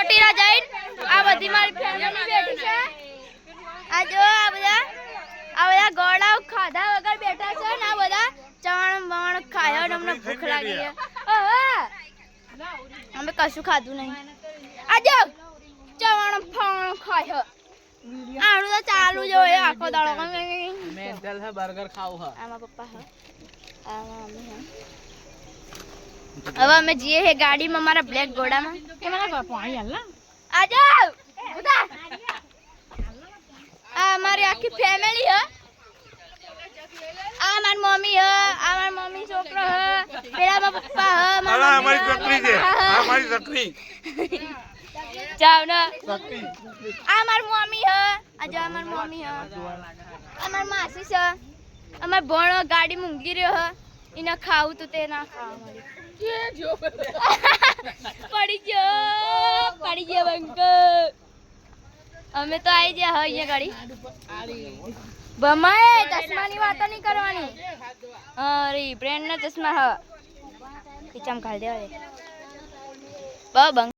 ટીરા જઈને આ બધી મારી ફેમિલી બેઠી છે આ જો આ બધા ગોળા ખાધા વગર બેઠા છે ને આ બધા ચવાણ ખાયો ને અમને ભૂખ લાગી છે અમે કશું ખાધું નહીં આ જો ચવાણ ફાણ ખાયો આણું તો ચાલુ જ હોય આખો દાડો મેન્ટલ હે બર્ગર ખાવું હે આમાં પપ્પા હે આમાં અમે હે હવે અમે જઈએ હે ગાડીમાં મારા બ્લેક ઘોડામાં કે મને પાણી હાલ ના આ જાવ ઉડા આ મારી આખી ફેમિલી હે આ મારી મમ્મી હે આ મારી મમ્મી છોકરો હે પેલા મારા પપ્પા હે અમારી ચકરી છે આ મારી ચકરી જાવ ને ચકરી આ મારી મમ્મી હે આ જો આ મારી મમ્મી હે આ મારી માસી છે અમાર ભણો ગાડી મૂંગી રહ્યો હે એને ખાવું તો તે ના ખાવા મળી પડી ગયો બંકર અમે તો આવી ગયા હા અહીંયા ગાડી ભમાય ચશ્માની વાતો નહીં કરવાની અરે બ્રેન્ડ ના ચશ્મા હ ખીચામ ખાલી દેવા દે બંક